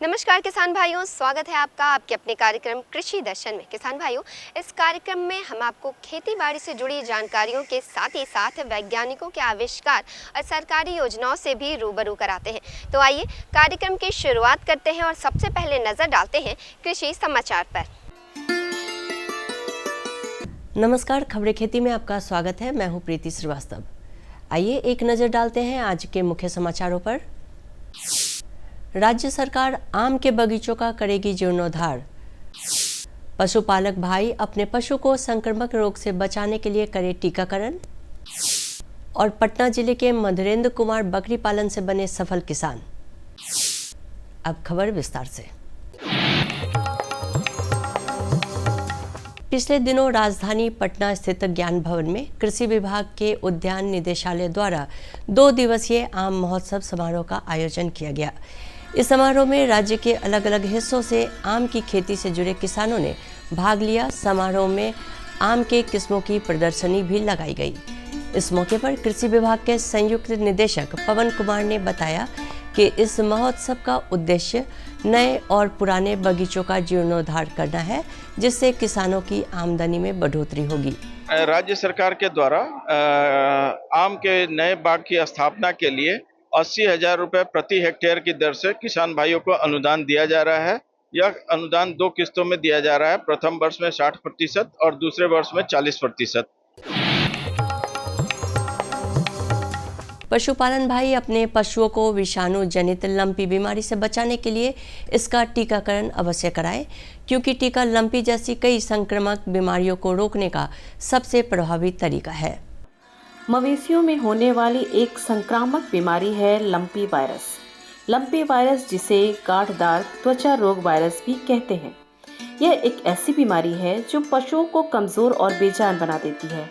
नमस्कार किसान भाइयों, स्वागत है आपका आपके अपने कार्यक्रम कृषि दर्शन में। किसान भाइयों, इस कार्यक्रम में हम आपको खेती बाड़ी से जुड़ी जानकारियों के साथ ही साथ वैज्ञानिकों के आविष्कार और सरकारी योजनाओं से भी रूबरू कराते हैं। तो आइए कार्यक्रम की शुरुआत करते हैं और सबसे पहले नजर डालते हैं कृषि समाचार पर। नमस्कार, खबरें खेती में आपका स्वागत है। मैं हूं प्रीति श्रीवास्तव। आइए एक नजर डालते हैं आज के मुख्य समाचारों पर। राज्य सरकार आम के बगीचों का करेगी जीर्णोद्धार। पशुपालक भाई अपने पशु को संक्रामक रोग से बचाने के लिए करे टीकाकरण। और पटना जिले के मधुरेंद्र कुमार बकरी पालन से बने सफल किसान। अब खबर विस्तार से। पिछले दिनों राजधानी पटना स्थित ज्ञान भवन में कृषि विभाग के उद्यान निदेशालय द्वारा 2 दिवसीय आम महोत्सव समारोह का आयोजन किया गया। इस समारोह में राज्य के अलग अलग हिस्सों से आम की खेती से जुड़े किसानों ने भाग लिया। समारोह में आम के किस्मों की प्रदर्शनी भी लगाई गई। इस मौके पर कृषि विभाग के संयुक्त निदेशक पवन कुमार ने बताया कि इस महोत्सव का उद्देश्य नए और पुराने बगीचों का जीर्णोद्धार करना है, जिससे किसानों की आमदनी में बढ़ोतरी होगी। राज्य सरकार के द्वारा आम के नए बाग की स्थापना के लिए 80,000 रुपये प्रति हेक्टेयर की दर से किसान भाइयों को अनुदान दिया जा रहा है। यह अनुदान 2 किस्तों में दिया जा रहा है। प्रथम वर्ष में 60% और दूसरे वर्ष में 40%। पशुपालन भाई अपने पशुओं को विषाणु जनित लंपी बीमारी से बचाने के लिए इसका टीकाकरण अवश्य कराएं, क्योंकि टीका लंपी जैसी कई संक्रामक बीमारियों को रोकने का सबसे प्रभावी तरीका है। मवेशियों में होने वाली एक संक्रामक बीमारी है लंपी वायरस। लंपी वायरस, जिसे गांठदार त्वचा रोग वायरस भी कहते हैं, यह एक ऐसी बीमारी है जो पशुओं को कमजोर और बेजान बना देती है।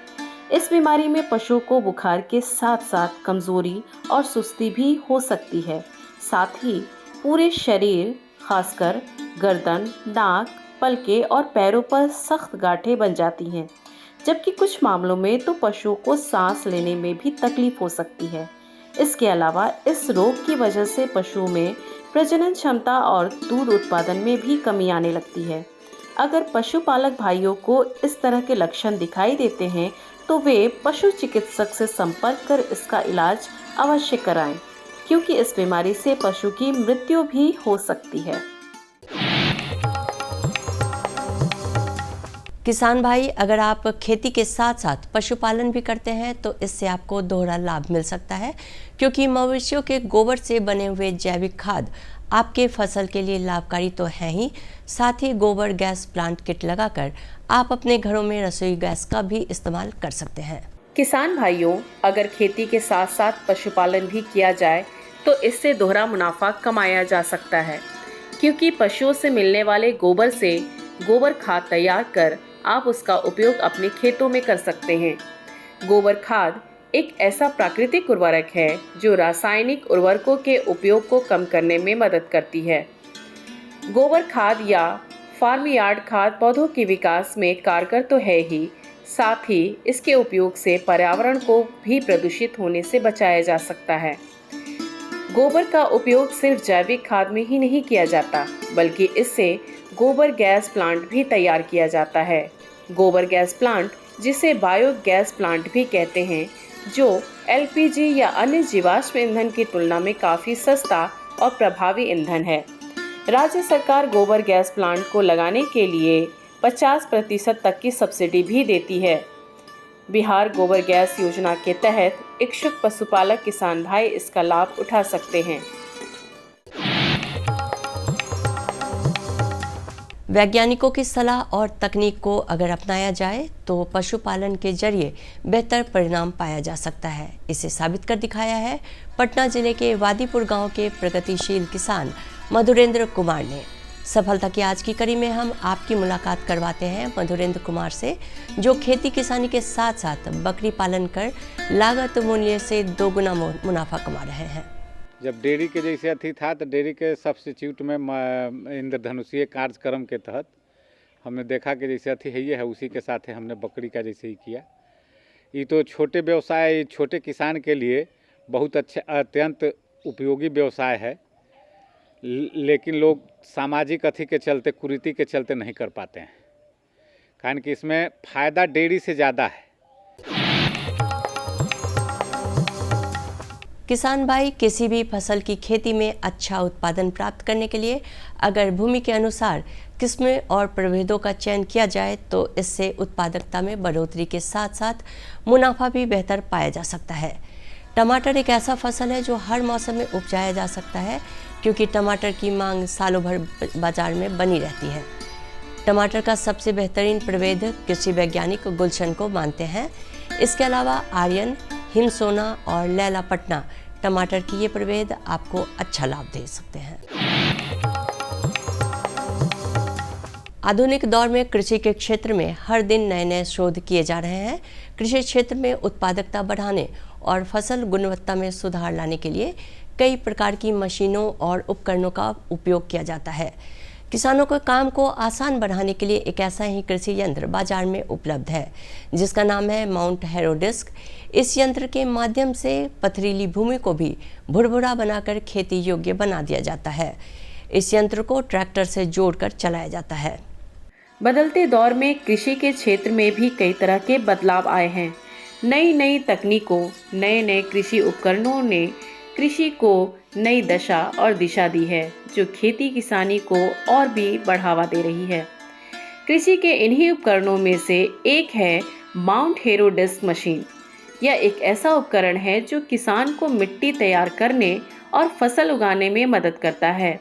इस बीमारी में पशुओं को बुखार के साथ साथ कमजोरी और सुस्ती भी हो सकती है। साथ ही पूरे शरीर, खासकर गर्दन, नाक, पलके और पैरों पर सख्त गांठें बन जाती हैं, जबकि कुछ मामलों में तो पशुओं को सांस लेने में भी तकलीफ हो सकती है। इसके अलावा इस रोग की वजह से पशुओं में प्रजनन क्षमता और दूध उत्पादन में भी कमी आने लगती है। अगर पशुपालक भाइयों को इस तरह के लक्षण दिखाई देते हैं तो वे पशु चिकित्सक से संपर्क कर इसका इलाज अवश्य कराएं, क्योंकि इस बीमारी से पशु की मृत्यु भी हो सकती है। किसान भाई, अगर आप खेती के साथ साथ पशुपालन भी करते हैं तो इससे आपको दोहरा लाभ मिल सकता है, क्योंकि मवेशियों के गोबर से बने हुए जैविक खाद आपके फसल के लिए लाभकारी तो है ही, साथ ही गोबर गैस प्लांट किट लगाकर आप अपने घरों में रसोई गैस का भी इस्तेमाल कर सकते हैं। किसान भाइयों, अगर खेती के साथ साथ पशुपालन भी किया जाए तो इससे दोहरा मुनाफा कमाया जा सकता है, क्योंकि पशुओं से मिलने वाले गोबर से गोबर खाद तैयार कर आप उसका उपयोग अपने खेतों में कर सकते हैं। गोबर खाद एक ऐसा प्राकृतिक उर्वरक है जो रासायनिक उर्वरकों के उपयोग को कम करने में मदद करती है। गोबर खाद या फार्म यार्ड खाद पौधों के विकास में कारगर तो है ही, साथ ही इसके उपयोग से पर्यावरण को भी प्रदूषित होने से बचाया जा सकता है। गोबर का उपयोग सिर्फ जैविक खाद में ही नहीं किया जाता, बल्कि इससे गोबर गैस प्लांट भी तैयार किया जाता है। गोबर गैस प्लांट, जिसे बायोगैस प्लांट भी कहते हैं, जो एलपीजी या अन्य जीवाश्म ईंधन की तुलना में काफ़ी सस्ता और प्रभावी ईंधन है। राज्य सरकार गोबर गैस प्लांट को लगाने के लिए 50% तक की सब्सिडी भी देती है। बिहार गोबर गैस योजना के तहत इच्छुक पशुपालक किसान भाई इसका लाभ उठा सकते हैं। वैज्ञानिकों की सलाह और तकनीक को अगर अपनाया जाए तो पशुपालन के जरिए बेहतर परिणाम पाया जा सकता है। इसे साबित कर दिखाया है पटना जिले के वादीपुर गांव के प्रगतिशील किसान मधुरेंद्र कुमार ने। सफलता की आज की कड़ी में हम आपकी मुलाकात करवाते हैं मधुरेंद्र कुमार से, जो खेती किसानी के साथ साथ बकरी पालन कर लागत मूल्य से 2 गुना मुनाफा कमा रहे हैं। जब डेयरी के जैसे अथी था तो डेयरी के सब्सिट्यूट में इंद्रधनुषीय कार्यक्रम के तहत हमने देखा कि जैसे अथी है ये है, उसी के साथ है हमने बकरी का जैसे ही किया। ये तो छोटे व्यवसाय, छोटे किसान के लिए बहुत अच्छा, अत्यंत उपयोगी व्यवसाय है, लेकिन लोग सामाजिक अथी के चलते, कुरीति के चलते नहीं कर पाते हैं, कारण कि इसमें फ़ायदा डेयरी से ज़्यादा है। किसान भाई किसी भी फसल की खेती में अच्छा उत्पादन प्राप्त करने के लिए अगर भूमि के अनुसार किस्में और प्रभेदों का चयन किया जाए तो इससे उत्पादकता में बढ़ोतरी के साथ साथ मुनाफा भी बेहतर पाया जा सकता है। टमाटर एक ऐसा फसल है जो हर मौसम में उपजाया जा सकता है, क्योंकि टमाटर की मांग सालों भर बाजार में बनी रहती है। टमाटर का सबसे बेहतरीन प्रभेद कृषि वैज्ञानिक गुलशन को मानते हैं। इसके अलावा आर्यन, हिमसोना और लैला पटना टमाटर की ये प्रभेद आपको अच्छा लाभ दे सकते हैं। आधुनिक दौर में कृषि के क्षेत्र में हर दिन नए नए शोध किए जा रहे हैं। कृषि क्षेत्र में उत्पादकता बढ़ाने और फसल गुणवत्ता में सुधार लाने के लिए कई प्रकार की मशीनों और उपकरणों का उपयोग किया जाता है। किसानों के काम को आसान बनाने के लिए एक ऐसा ही कृषि यंत्र बाजार में उपलब्ध है, जिसका नाम है माउंट हैरो डिस्क। इस यंत्र के माध्यम से पथरीली भूमि को भी भुरभुरा बनाकर खेती योग्य बना दिया जाता है। इस यंत्र को ट्रैक्टर से जोड़कर चलाया जाता है। बदलते दौर में कृषि के क्षेत्र में भी कई तरह के बदलाव आए हैं। नई नई तकनीकों, नए नए कृषि उपकरणों ने कृषि को नई दशा और दिशा दी है, जो खेती किसानी को और भी बढ़ावा दे रही है। कृषि के इन्हीं उपकरणों में से एक है माउंट हैरो डिस्क मशीन। यह एक ऐसा उपकरण है जो किसान को मिट्टी तैयार करने और फसल उगाने में मदद करता है।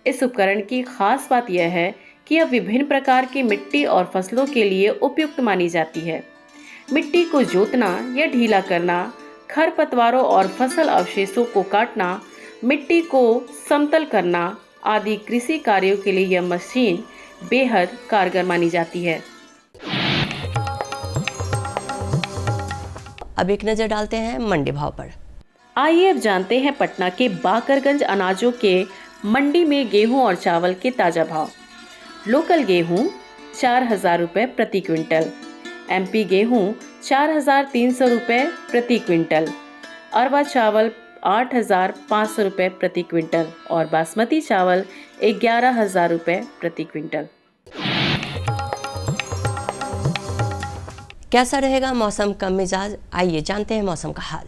इस उपकरण की खास बात यह है कि यह विभिन्न प्रकार की मिट्टी और फसलों के लिए उपयुक्त मानी जाती है। मिट्टी को जोतना या ढीला करना, खरपतवारों और फसल अवशेषों को काटना, मिट्टी को समतल करना आदि कृषि कार्यों के लिए यह मशीन बेहद कारगर मानी जाती है। अब एक नजर डालते हैं मंडी भाव पर। आइए अब जानते हैं पटना के बाकरगंज अनाजों के मंडी में गेहूं और चावल के ताजा भाव। लोकल गेहूं 4,000 रुपये प्रति क्विंटल, एमपी गेहूं 4,300 रुपये प्रति क्विंटल, अरवा चावल 8,500 रुपये प्रति क्विंटल और बासमती चावल 11,000 रुपये प्रति क्विंटल। कैसा रहेगा मौसम का मिजाज, आइए जानते हैं मौसम का हाल।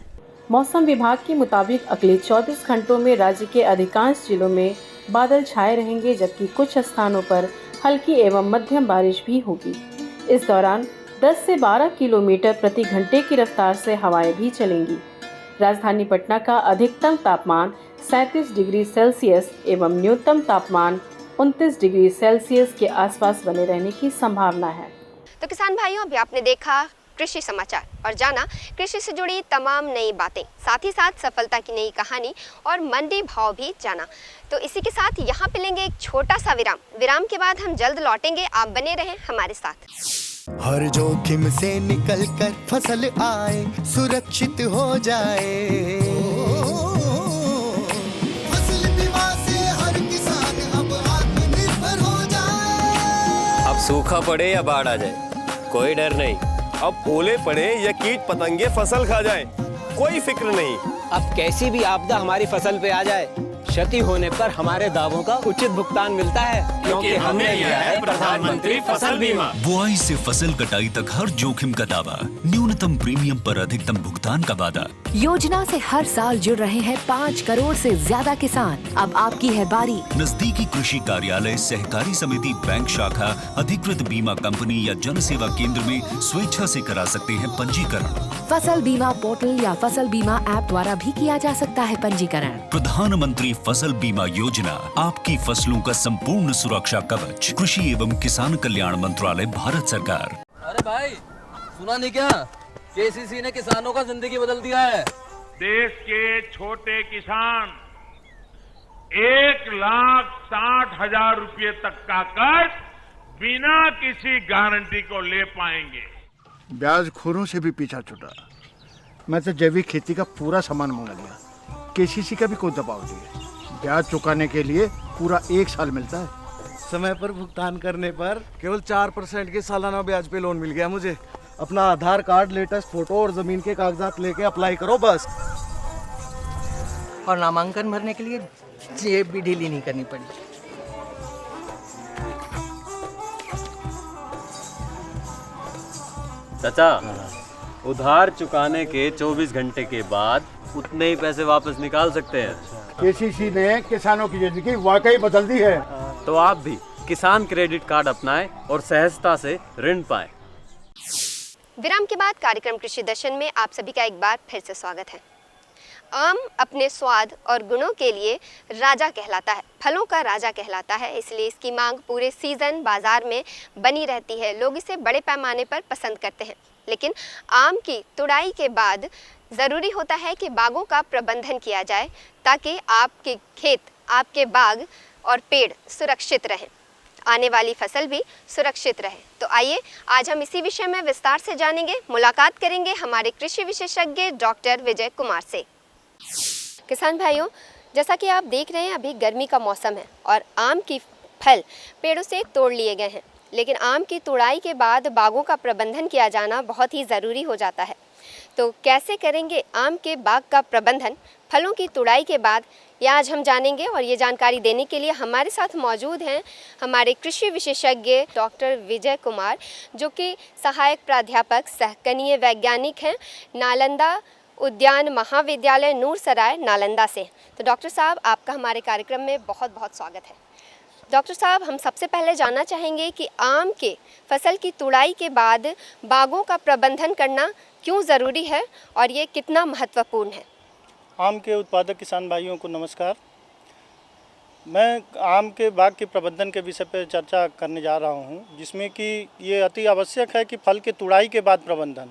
मौसम विभाग के मुताबिक अगले 24 घंटों में राज्य के अधिकांश जिलों में बादल छाए रहेंगे, जबकि कुछ स्थानों पर हल्की एवं मध्यम बारिश भी होगी। इस दौरान 10 से 12 किलोमीटर प्रति घंटे की रफ्तार से हवाएं भी चलेंगी। राजधानी पटना का अधिकतम तापमान 37 डिग्री सेल्सियस एवं न्यूनतम तापमान 29 डिग्री सेल्सियस के आसपास बने रहने की संभावना है। तो किसान भाइयों, अभी आपने देखा कृषि समाचार और जाना कृषि से जुड़ी तमाम नई बातें, साथ ही साथ सफलता की नई कहानी और मंडी भाव भी जाना। तो इसी के साथ यहाँ पे लेंगे एक छोटा सा विराम। विराम के बाद हम जल्द लौटेंगे, आप बने रहें हमारे साथ। हर जोखिम से निकल कर फसल आए, सुरक्षित हो जाए, फसल बीमा से हर किसान अब आत्मनिर्भर हो जाए। अब सूखा पड़े या बाढ़ आ जाए, कोई डर नहीं। अब ओले पड़े या कीट पतंगे फसल खा जाए, कोई फिक्र नहीं। अब कैसी भी आपदा हमारी फसल पे आ जाए, क्षति होने पर हमारे दावों का उचित भुगतान मिलता है, क्योंकि हमने लिया है प्रधानमंत्री फसल बीमा। बुआई से फसल कटाई तक हर जोखिम का दावा, न्यूनतम प्रीमियम पर अधिकतम भुगतान का वादा। योजना से हर साल जुड़ रहे हैं 5 करोड़ से ज्यादा किसान। अब आपकी है बारी। नजदीकी कृषि कार्यालय, सहकारी समिति, बैंक शाखा, अधिकृत बीमा कंपनी या जन सेवा केंद्र में स्वेच्छा से करा सकते हैं पंजीकरण। फसल बीमा पोर्टल या फसल बीमा ऐप द्वारा भी किया जा सकता है पंजीकरण। प्रधानमंत्री फसल बीमा योजना, आपकी फसलों का संपूर्ण सुरक्षा कवच। कृषि एवं किसान कल्याण मंत्रालय, भारत सरकार। अरे भाई, सुना नहीं क्या? केसीसी ने किसानों का जिंदगी बदल दिया है। देश के छोटे किसान 1,60,000 रुपये तक का कर्ज बिना किसी गारंटी को ले पाएंगे। ब्याज खोरों से भी पीछा छुटा। मैं तो जैविक खेती का पूरा सामान मंगा लिया, केसीसी का भी कोई दबाव नहीं है। ब्याज चुकाने के लिए पूरा 1 साल मिलता है। समय पर भुगतान करने पर केवल 4% के सालाना ब्याज पे लोन मिल गया मुझे। अपना आधार कार्ड, लेटेस्ट फोटो और जमीन के कागजात लेके अप्लाई करो बस। और नामांकन भरने के लिए जेब भी ढीली नहीं करनी पड़ी। चाचा, उधार चुकाने के 24 घंटे के बाद उतने ही पैसे वापस निकाल सकते हैं। केसीसी ने किसानों की जिंदगी वाकई बदल दी है। तो आप भी किसान क्रेडिट कार्ड अपनाएं और सहजता से ऋण पाएं। विराम के बाद कार्यक्रम कृषि दर्शन में आप सभी का एक बार फिर से स्वागत है। आम अपने स्वाद और गुणों के लिए राजा कहलाता है, फलों का राजा कहलाता है, इसलिए इसकी मांग पूरे सीजन बाजार में बनी रहती है। लोग इसे बड़े पैमाने पर पसंद करते हैं। लेकिन आम की तुड़ाई के बाद ज़रूरी होता है कि बागों का प्रबंधन किया जाए ताकि आपके खेत, आपके बाग और पेड़ सुरक्षित रहें, आने वाली फसल भी सुरक्षित रहे। तो आइए आज हम इसी विषय में विस्तार से जानेंगे। मुलाकात करेंगे हमारे कृषि विशेषज्ञ डॉक्टर विजय कुमार से। किसान भाइयों, जैसा कि आप देख रहे हैं अभी गर्मी का मौसम है और आम की फल पेड़ों से तोड़ लिए गए हैं, लेकिन आम की तुड़ाई के बाद बागों का प्रबंधन किया जाना बहुत ही ज़रूरी हो जाता है। तो कैसे करेंगे आम के बाग का प्रबंधन फलों की तुड़ाई के बाद, ये आज हम जानेंगे। और ये जानकारी देने के लिए हमारे साथ मौजूद हैं हमारे कृषि विशेषज्ञ डॉक्टर विजय कुमार, जो कि सहायक प्राध्यापक सहकनीय वैज्ञानिक हैं, नालंदा उद्यान महाविद्यालय नूरसराय नालंदा से। तो डॉक्टर साहब, आपका हमारे कार्यक्रम में बहुत बहुत स्वागत है। डॉक्टर साहब, हम सबसे पहले जानना चाहेंगे कि आम के फसल की तुड़ाई के बाद बागों का प्रबंधन करना क्यों ज़रूरी है और ये कितना महत्वपूर्ण है। आम के उत्पादक किसान भाइयों को नमस्कार। मैं आम के बाग के प्रबंधन के विषय पर चर्चा करने जा रहा हूं, जिसमें कि ये अति आवश्यक है कि फल की तुड़ाई के बाद प्रबंधन।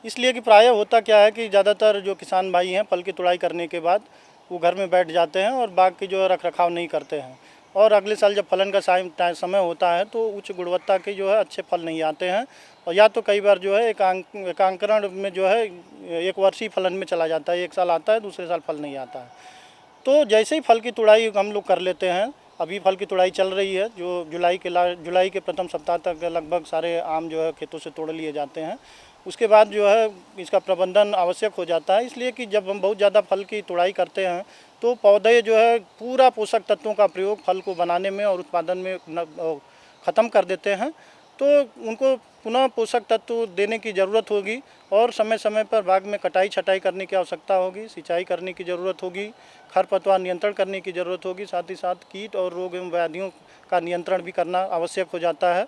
इसलिए कि प्रायः होता क्या है कि ज़्यादातर जो किसान भाई हैं फल की तुड़ाई करने के बाद वो घर में बैठ जाते हैं और बाग की जो है रख रखाव नहीं करते हैं, और अगले साल जब फलन का समय होता है तो उच्च गुणवत्ता के जो है अच्छे फल नहीं आते हैं, और या तो कई बार जो है एकांकरण में जो है एक वर्षीय फलन में चला जाता है, एक साल आता है दूसरे साल फल नहीं आता है। तो जैसे ही फल की तुड़ाई हम लोग कर लेते हैं, अभी फल की तुड़ाई चल रही है, जो जुलाई के प्रथम सप्ताह तक लगभग सारे आम जो है खेतों से तोड़ लिए जाते हैं। उसके बाद जो है इसका प्रबंधन आवश्यक हो जाता है, इसलिए कि जब हम बहुत ज़्यादा फल की तुड़ाई करते हैं तो पौधे जो है पूरा पोषक तत्वों का प्रयोग फल को बनाने में और उत्पादन में ख़त्म कर देते हैं। तो उनको पुनः पोषक तत्व देने की ज़रूरत होगी और समय समय पर बाग में कटाई छटाई करने की आवश्यकता होगी, सिंचाई करने की ज़रूरत होगी, खरपतवार नियंत्रण करने की ज़रूरत होगी, साथ ही साथ कीट और रोग एवं व्याधियों का नियंत्रण भी करना आवश्यक हो जाता है।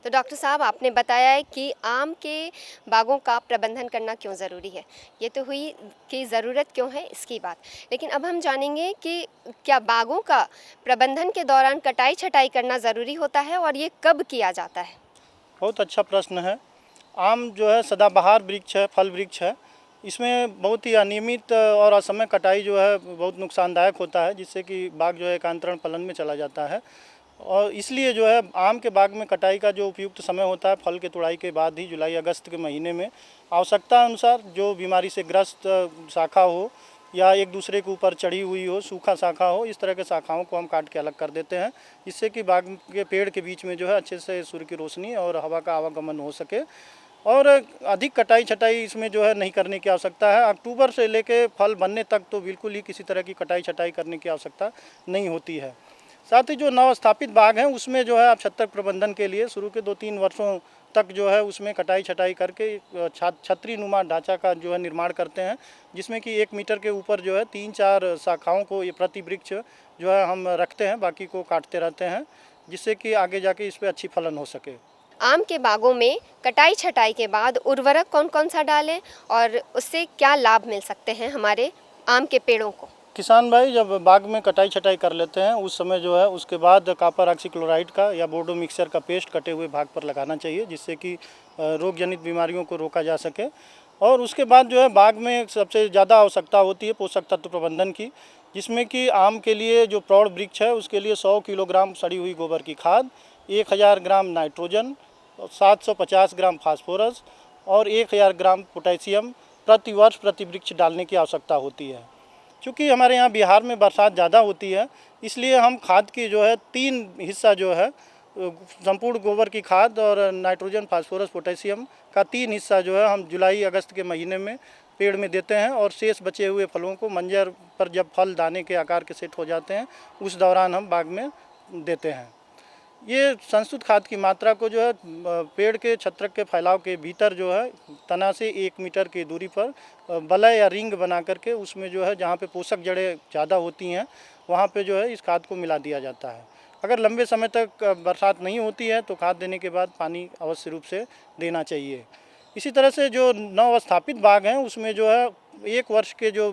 तो डॉक्टर साहब, आपने बताया है कि आम के बागों का प्रबंधन करना क्यों ज़रूरी है। ये तो हुई कि ज़रूरत क्यों है इसकी बात, लेकिन अब हम जानेंगे कि क्या बागों का प्रबंधन के दौरान कटाई छटाई करना ज़रूरी होता है और ये कब किया जाता है। बहुत अच्छा प्रश्न है। आम जो है सदाबहार वृक्ष है, फल वृक्ष है। इसमें बहुत ही अनियमित और असमय कटाई जो है बहुत नुकसानदायक होता है, जिससे कि बाग जो है एकांतरण फलन में चला जाता है। और इसलिए जो है आम के बाग में कटाई का जो उपयुक्त समय होता है फल के तुड़ाई के बाद ही, जुलाई अगस्त के महीने में, आवश्यकता अनुसार जो बीमारी से ग्रस्त शाखा हो या एक दूसरे के ऊपर चढ़ी हुई हो, सूखा शाखा हो, इस तरह के शाखाओं को हम काट के अलग कर देते हैं, जिससे कि बाग के पेड़ के बीच में जो है अच्छे से सूर्य की रोशनी और हवा का आवागमन हो सके। और अधिक कटाई छटाई इसमें जो है नहीं करने की आवश्यकता है। अक्टूबर से लेके फल बनने तक तो बिल्कुल ही किसी तरह की कटाई छटाई करने की आवश्यकता नहीं होती है। साथ ही जो नवस्थापित बाग हैं उसमें जो है आप छत्तर प्रबंधन के लिए शुरू के 2-3 वर्षों तक जो है उसमें कटाई छटाई करके छतरी नुमा ढांचा का जो है निर्माण करते हैं, जिसमें कि 1 मीटर के ऊपर जो है 3-4 शाखाओं को ये प्रति वृक्ष जो है हम रखते हैं, बाकी को काटते रहते हैं, जिससे कि आगे जाके इस पर अच्छी फलन हो सके। आम के बागों में कटाई छटाई के बाद उर्वरक कौन कौन सा डालें और उससे क्या लाभ मिल सकते हैं हमारे आम के पेड़ों को। किसान भाई जब बाग में कटाई छटाई कर लेते हैं उस समय जो है उसके बाद कॉपर ऑक्सीक्लोराइड का या बोर्डो मिक्सचर का पेस्ट कटे हुए भाग पर लगाना चाहिए, जिससे कि रोग जनित बीमारियों को रोका जा सके। और उसके बाद जो है बाग में सबसे ज़्यादा आवश्यकता होती है पोषक तत्व प्रबंधन की, जिसमें कि आम के लिए जो प्रौढ़ वृक्ष है उसके लिए 100 किलोग्राम सड़ी हुई गोबर की खाद, 1000 ग्राम नाइट्रोजन, 750 ग्राम फास्फोरस और 1000 ग्राम पोटेशियम प्रति वर्ष प्रति वृक्ष डालने की आवश्यकता होती है। चूँकि हमारे यहाँ बिहार में बरसात ज़्यादा होती है, इसलिए हम खाद की जो है 3 हिस्सा जो है संपूर्ण गोबर की खाद और नाइट्रोजन, फास्फोरस, पोटेशियम का 3 हिस्सा जो है हम जुलाई अगस्त के महीने में पेड़ में देते हैं और शेष बचे हुए फलों को मंजर पर जब फल दाने के आकार के सेट हो जाते हैं उस दौरान हम बाग में देते हैं। ये संस्तुत खाद की मात्रा को जो है पेड़ के छत्रक के फैलाव के भीतर जो है तना से 1 मीटर की दूरी पर वलय या रिंग बना करके उसमें जो है जहाँ पे पोषक जड़ें ज़्यादा होती हैं वहाँ पे जो है इस खाद को मिला दिया जाता है। अगर लंबे समय तक बरसात नहीं होती है तो खाद देने के बाद पानी अवश्य रूप से देना चाहिए। इसी तरह से जो नवस्थापित बाग हैं उसमें जो है 1 वर्ष के जो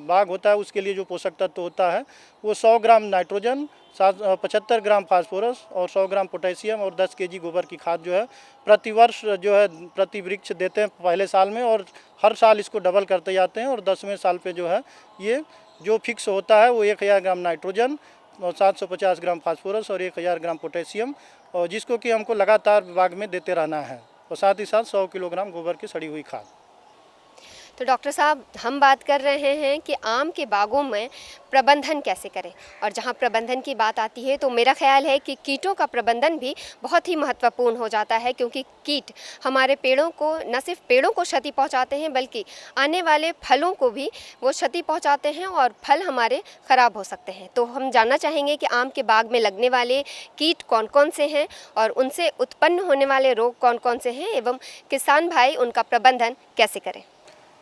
बाग होता है उसके लिए जो पोषक तत्व होता है वो 100 ग्राम नाइट्रोजन, 75 ग्राम फास्फोरस और 100 ग्राम पोटेशियम और 10 केजी गोबर की खाद जो है प्रति वर्ष जो है प्रति वृक्ष देते हैं पहले साल में, और हर साल इसको डबल करते जाते हैं और 10वें साल पे जो है ये जो फिक्स होता है वो 1000 ग्राम नाइट्रोजन और 750 ग्राम फास्फोरस और 1000 ग्राम पोटेशियम, और जिसको कि हमको लगातार बाग में देते रहना है, और साथ ही साथ 100 किलोग्राम गोबर की सड़ी हुई खाद। तो डॉक्टर साहब, हम बात कर रहे हैं कि आम के बागों में प्रबंधन कैसे करें, और जहां प्रबंधन की बात आती है तो मेरा ख्याल है कि कीटों का प्रबंधन भी बहुत ही महत्वपूर्ण हो जाता है, क्योंकि कीट हमारे पेड़ों को न सिर्फ पेड़ों को क्षति पहुंचाते हैं बल्कि आने वाले फलों को भी वो क्षति पहुंचाते हैं और फल हमारे ख़राब हो सकते हैं। तो हम जानना चाहेंगे कि आम के बाग में लगने वाले कीट कौन कौन से हैं और उनसे उत्पन्न होने वाले रोग कौन कौन से हैं, एवं किसान भाई उनका प्रबंधन कैसे करें।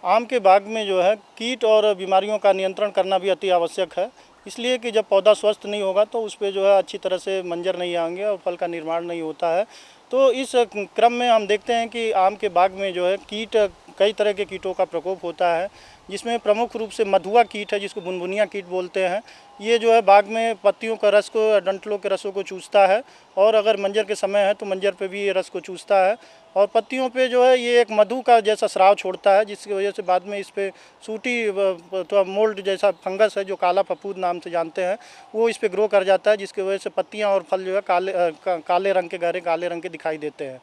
आम के बाग में जो है कीट और बीमारियों का नियंत्रण करना भी अति आवश्यक है, इसलिए कि जब पौधा स्वस्थ नहीं होगा तो उस पर जो है अच्छी तरह से मंजर नहीं आएंगे और फल का निर्माण नहीं होता है। तो इस क्रम में हम देखते हैं कि आम के बाग में जो है कीट, कई तरह के कीटों का प्रकोप होता है, जिसमें प्रमुख रूप से मधुआ कीट है जिसको बुनबुनिया कीट बोलते हैं। ये जो है बाग में पत्तियों का रस को, डंठलों के रसों को चूसता है, और अगर मंजर के समय है तो मंजर पे भी ये रस को चूसता है, और पत्तियों पे जो है ये एक मधु का जैसा स्राव छोड़ता है, जिसकी वजह से बाद में इस पे सूटी तो मोल्ड जैसा फंगस है जो काला फफूंद नाम से जानते हैं, वो इस पे ग्रो कर जाता है, जिसकी वजह से पत्तियाँ और फल जो है काले रंग के, गहरे काले रंग के दिखाई देते हैं।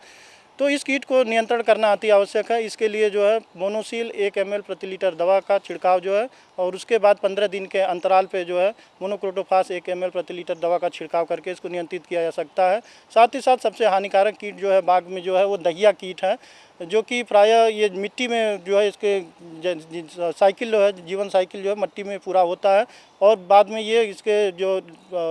तो इस कीट को नियंत्रण करना अति आवश्यक है। इसके लिए जो है मोनोसील 1 ml प्रति लीटर दवा का छिड़काव जो है, और उसके बाद 15 दिन के अंतराल पे जो है मोनोक्रोटोफास 1 ml प्रति लीटर दवा का छिड़काव करके इसको नियंत्रित किया जा सकता है। साथ ही साथ सबसे हानिकारक कीट जो है बाग में जो है वो दहिया कीट है, जो कि प्रायः ये मिट्टी में जो है इसके साइकिल जो है, जीवन साइकिल जो है मिट्टी में पूरा होता है, और बाद में ये इसके जो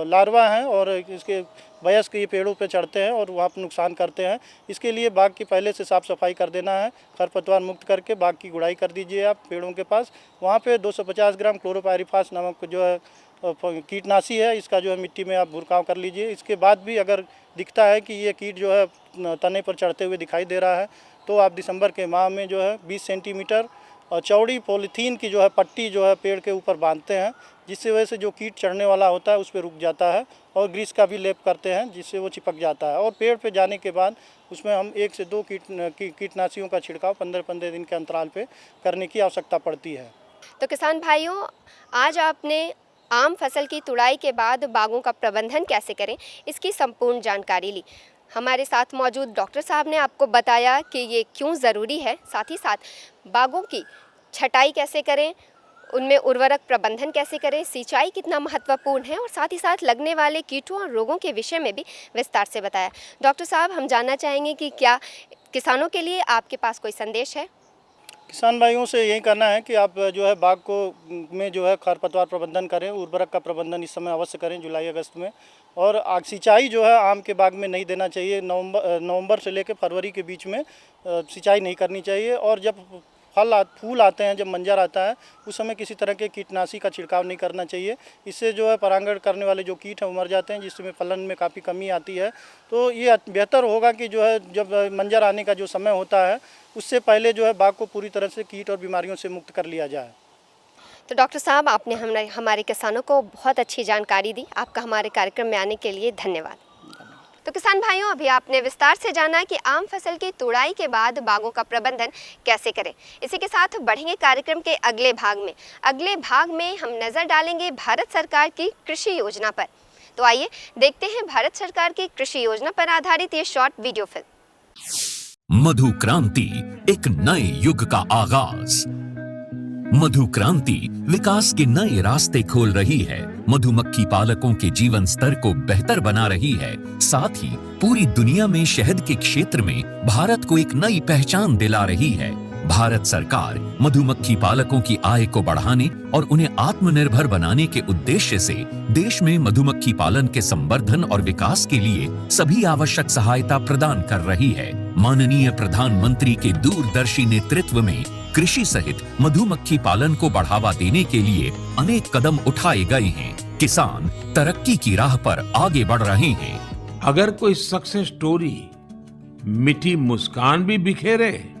लार्वा हैं और इसके वयस्क ये पेड़ों पे चढ़ते हैं और वहाँ पर नुकसान करते हैं। इसके लिए बाग की पहले से साफ़ सफाई कर देना है, खरपतवार मुक्त करके बाग की गुड़ाई कर दीजिए आप पेड़ों के पास। वहाँ पे 250 ग्राम क्लोरोपायरिफास नामक जो है कीटनाशी है, इसका जो है मिट्टी में आप भुरकाव कर लीजिए। इसके बाद भी अगर दिखता है कि ये कीट जो है तने पर चढ़ते हुए दिखाई दे रहा है तो आप दिसंबर के माह में जो है 20 सेंटीमीटर और चौड़ी पॉलीथीन की जो है पट्टी जो है पेड़ के ऊपर बांधते हैं, जिससे वजह से जो कीट चढ़ने वाला होता है उस पर रुक जाता है, और ग्रीस का भी लेप करते हैं जिससे वो चिपक जाता है। और पेड़ पे जाने के बाद उसमें हम 1 से 2 कीटनाशियों का छिड़काव 15-15 दिन के अंतराल पे करने की आवश्यकता पड़ती है। तो किसान भाइयों, आज आपने आम फसल की तुड़ाई के बाद बागों का प्रबंधन कैसे करें इसकी संपूर्ण जानकारी ली। हमारे साथ मौजूद डॉक्टर साहब ने आपको बताया कि ये क्यों ज़रूरी है, साथ ही साथ बागों की छटाई कैसे करें, उनमें उर्वरक प्रबंधन कैसे करें, सिंचाई कितना महत्वपूर्ण है, और साथ ही साथ लगने वाले कीटों और रोगों के विषय में भी विस्तार से बताया। डॉक्टर साहब, हम जानना चाहेंगे कि क्या किसानों के लिए आपके पास कोई संदेश है? किसान भाइयों से यही कहना है कि आप जो है बाग को में जो है खरपतवार प्रबंधन करें, उर्वरक का प्रबंधन इस समय अवश्य करें जुलाई अगस्त में, और सिंचाई जो है आम के बाग में नहीं देना चाहिए। नवंबर से लेकर फरवरी के बीच में सिंचाई नहीं करनी चाहिए, और जब फूल आते हैं, जब मंजर आता है, उस समय किसी तरह के कीटनाशी का छिड़काव नहीं करना चाहिए। इससे जो है परागण करने वाले जो कीट हैं वो मर जाते हैं, जिसमें फलन में काफ़ी कमी आती है। तो ये बेहतर होगा कि जो है जब मंजर आने का जो समय होता है उससे पहले जो है बाग को पूरी तरह से कीट और बीमारियों से मुक्त कर लिया जाए। तो डॉक्टर साहब, आपने हमारे किसानों को बहुत अच्छी जानकारी दी। आपका हमारे कार्यक्रम में आने के लिए धन्यवाद। तो किसान भाइयों, अभी आपने विस्तार से जाना कि आम फसल की तुड़ाई के बाद बागों का प्रबंधन कैसे करें। इसी के साथ बढ़ेंगे कार्यक्रम के अगले भाग में। अगले भाग में हम नज़र डालेंगे भारत सरकार की कृषि योजना पर। तो आइए देखते हैं भारत सरकार की कृषि योजना पर आधारित ये शॉर्ट वीडियो फिल्म। मधु क्रांति, एक नए युग का आगाज। मधु क्रांति विकास के नए रास्ते खोल रही है, मधुमक्खी पालकों के जीवन स्तर को बेहतर बना रही है, साथ ही पूरी दुनिया में शहद के क्षेत्र में भारत को एक नई पहचान दिला रही है। भारत सरकार मधुमक्खी पालकों की आय को बढ़ाने और उन्हें आत्मनिर्भर बनाने के उद्देश्य से देश में मधुमक्खी पालन के संवर्धन और विकास के लिए सभी आवश्यक सहायता प्रदान कर रही है। माननीय प्रधानमंत्री के दूरदर्शी नेतृत्व में कृषि सहित मधुमक्खी पालन को बढ़ावा देने के लिए अनेक कदम उठाए गए हैं। किसान तरक्की की राह पर आगे बढ़ रहे हैं। अगर कोई सक्सेस स्टोरी मीठी मुस्कान भी बिखेरे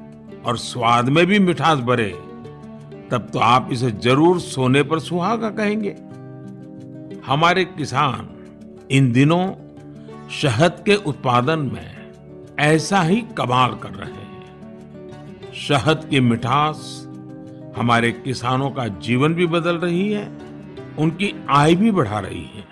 और स्वाद में भी मिठास भरे, तब तो आप इसे जरूर सोने पर सुहागा कहेंगे। हमारे किसान इन दिनों शहद के उत्पादन में ऐसा ही कमाल कर रहे हैं। शहद की मिठास हमारे किसानों का जीवन भी बदल रही है, उनकी आय भी बढ़ा रही है।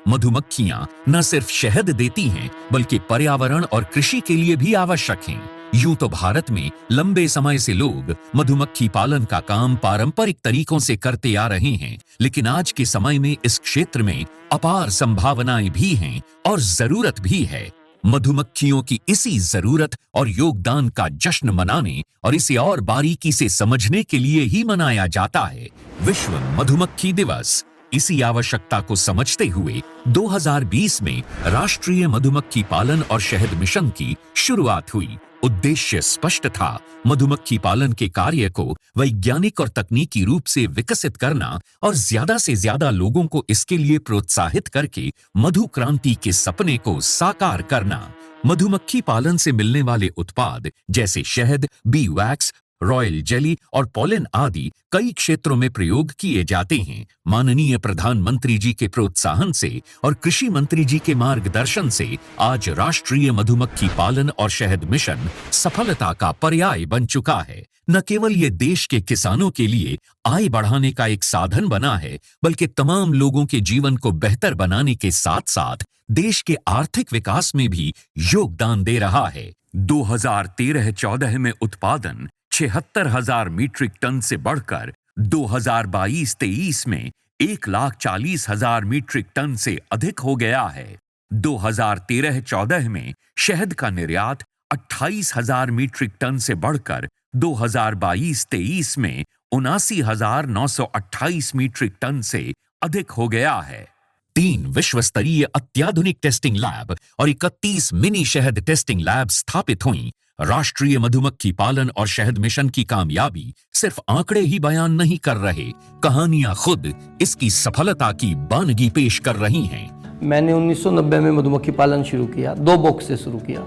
मधुमक्खियां न सिर्फ शहद देती हैं, बल्कि पर्यावरण और कृषि के लिए भी आवश्यक हैं। यूं तो भारत में लंबे समय से लोग मधुमक्खी पालन का काम पारंपरिक तरीकों से करते आ रहे हैं, लेकिन आज के समय में इस क्षेत्र में अपार संभावनाएं भी हैं और जरूरत भी है। मधुमक्खियों की इसी जरूरत और योगदान का जश्न मनाने और इसे और बारीकी से समझने के लिए ही मनाया जाता है विश्व मधुमक्खी दिवस। इसी आवश्यकता को समझते हुए 2020 में राष्ट्रीय मधुमक्खी पालन और शहद मिशन की शुरुआत हुई। उद्देश्य स्पष्ट था, मधुमक्खी पालन के कार्य को वैज्ञानिक और तकनीकी रूप से विकसित करना और ज्यादा से ज्यादा लोगों को इसके लिए प्रोत्साहित करके मधु क्रांति के सपने को साकार करना। मधुमक्खी पालन से मिलने वाले उत्पाद जैसे शहद, बी वैक्स, रॉयल जेली और पॉलन आदि कई क्षेत्रों में प्रयोग किए जाते हैं। माननीय प्रधानमंत्री जी के प्रोत्साहन से और कृषि मंत्री जी के मार्गदर्शन से आज राष्ट्रीय मधुमक्खी पालन और शहद मिशन सफलता का पर्याय बन चुका है। न केवल ये देश के किसानों के लिए आय बढ़ाने का एक साधन बना है, बल्कि तमाम लोगों के जीवन को बेहतर बनाने के साथ साथ देश के आर्थिक विकास में भी योगदान दे रहा है। 2013-14 में उत्पादन 76,000 मीट्रिक टन से बढ़कर 2022-23 में 1,40,000 मीट्रिक टन से अधिक हो गया है। 2013-14 में शहद का निर्यात 28,000 मीट्रिक टन से बढ़कर 2022-23 में 79,928 मीट्रिक टन से अधिक हो गया है। 3 विश्व स्तरीय अत्याधुनिक टेस्टिंग लैब और 31 मिनी शहद टेस्टिंग लैब स्थापित हुई। राष्ट्रीय मधुमक्खी पालन और शहद मिशन की कामयाबी सिर्फ आंकड़े ही बयान नहीं कर रहे, कहानियां खुद इसकी सफलता की बानगी पेश कर रही हैं। मैंने 1990 में मधुमक्खी पालन शुरू किया, 2 बॉक्स से शुरू किया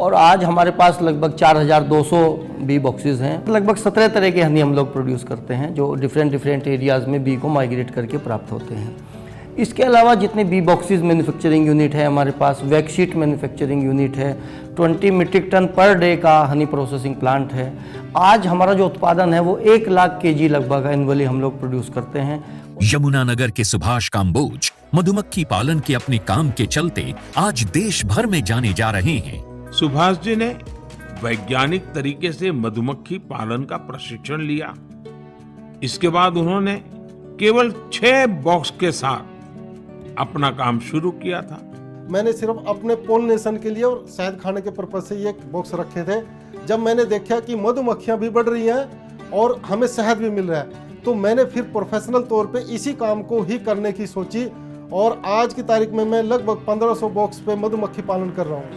और आज हमारे पास लगभग 4,200 बी बॉक्सेस हैं। लगभग 17 तरह के हनी हम लोग प्रोड्यूस करते हैं, जो डिफरेंट एरियाज़ में बी को माइग्रेट करके प्राप्त होते हैं। इसके अलावा जितने बी बॉक्सेस मैन्युफैक्चरिंग यूनिट है हमारे पास, वैक्सीट मैन्युफैक्चरिंग यूनिट है, 20 मीट्रिक टन पर डे का हनी प्रोसेसिंग प्लांट है। आज हमारा जो उत्पादन है वो 1 लाख केजी लगभग एनुअली हम लोग प्रोड्यूस करते हैं। यमुनानगर के सुभाष काम्बोज मधुमक्खी पालन के अपने काम के चलते आज देश भर में जाने जा रहे हैं। सुभाष जी ने वैज्ञानिक तरीके से मधुमक्खी पालन का प्रशिक्षण लिया। इसके बाद उन्होंने केवल 6 बॉक्स के साथ अपना काम शुरू किया था। मैंने सिर्फ अपने पोलिनेशन के लिए और शहद खाने के पर्पज से ये बॉक्स रखे थे। जब मैंने देखा कि मधुमक्खियां भी बढ़ रही हैं और हमें शहद भी मिल रहा है, तो मैंने फिर प्रोफेशनल तौर पे इसी काम को ही करने की सोची और आज की तारीख में मैं लगभग 1500 बॉक्स पे मधुमक्खी पालन कर रहा हूँ।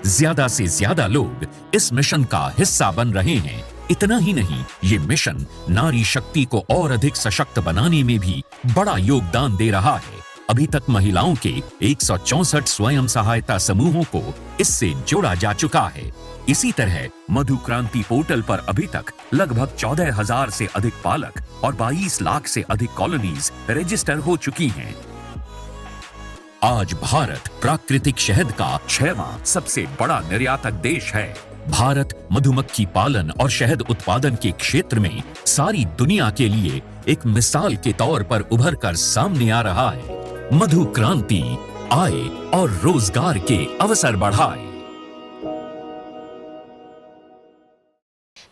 ज्यादा से ज्यादा लोग इस मिशन का हिस्सा बन रहे हैं। इतना ही नहीं, ये मिशन नारी शक्ति को और अधिक सशक्त बनाने में भी बड़ा योगदान दे रहा है। अभी तक महिलाओं के 164 स्वयं सहायता समूहों को इससे जोड़ा जा चुका है। इसी तरह मधु क्रांति पोर्टल पर अभी तक लगभग 14,000 से अधिक पालक और 22 लाख से अधिक कॉलोनीज रजिस्टर हो चुकी हैं। आज भारत प्राकृतिक शहद का 6वां सबसे बड़ा निर्यातक देश है। भारत मधुमक्खी पालन और शहद उत्पादन के क्षेत्र में सारी दुनिया के लिए एक मिसाल के तौर पर उभर कर सामने आ रहा है। मधु क्रांति आय और रोजगार के अवसर बढ़ाए।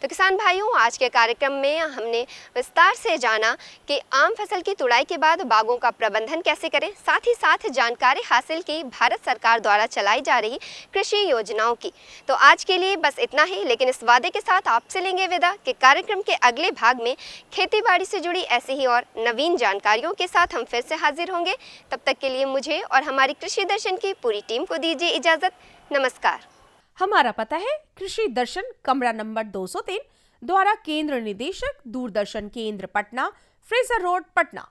तो किसान भाइयों, आज के कार्यक्रम में हमने विस्तार से जाना कि आम फसल की तुड़ाई के बाद बागों का प्रबंधन कैसे करें, साथ ही साथ जानकारी हासिल की भारत सरकार द्वारा चलाई जा रही कृषि योजनाओं की। तो आज के लिए बस इतना ही, लेकिन इस वादे के साथ आपसे लेंगे विदा कि कार्यक्रम के अगले भाग में खेती बाड़ी से जुड़ी ऐसी ही और नवीन जानकारियों के साथ हम फिर से हाजिर होंगे। तब तक के लिए मुझे और हमारी कृषि दर्शन की पूरी टीम को दीजिए इजाजत। नमस्कार। हमारा पता है कृषि दर्शन, कमरा नंबर 203, द्वारा केंद्र निदेशक, दूरदर्शन केंद्र पटना, फ्रेजर रोड, पटना।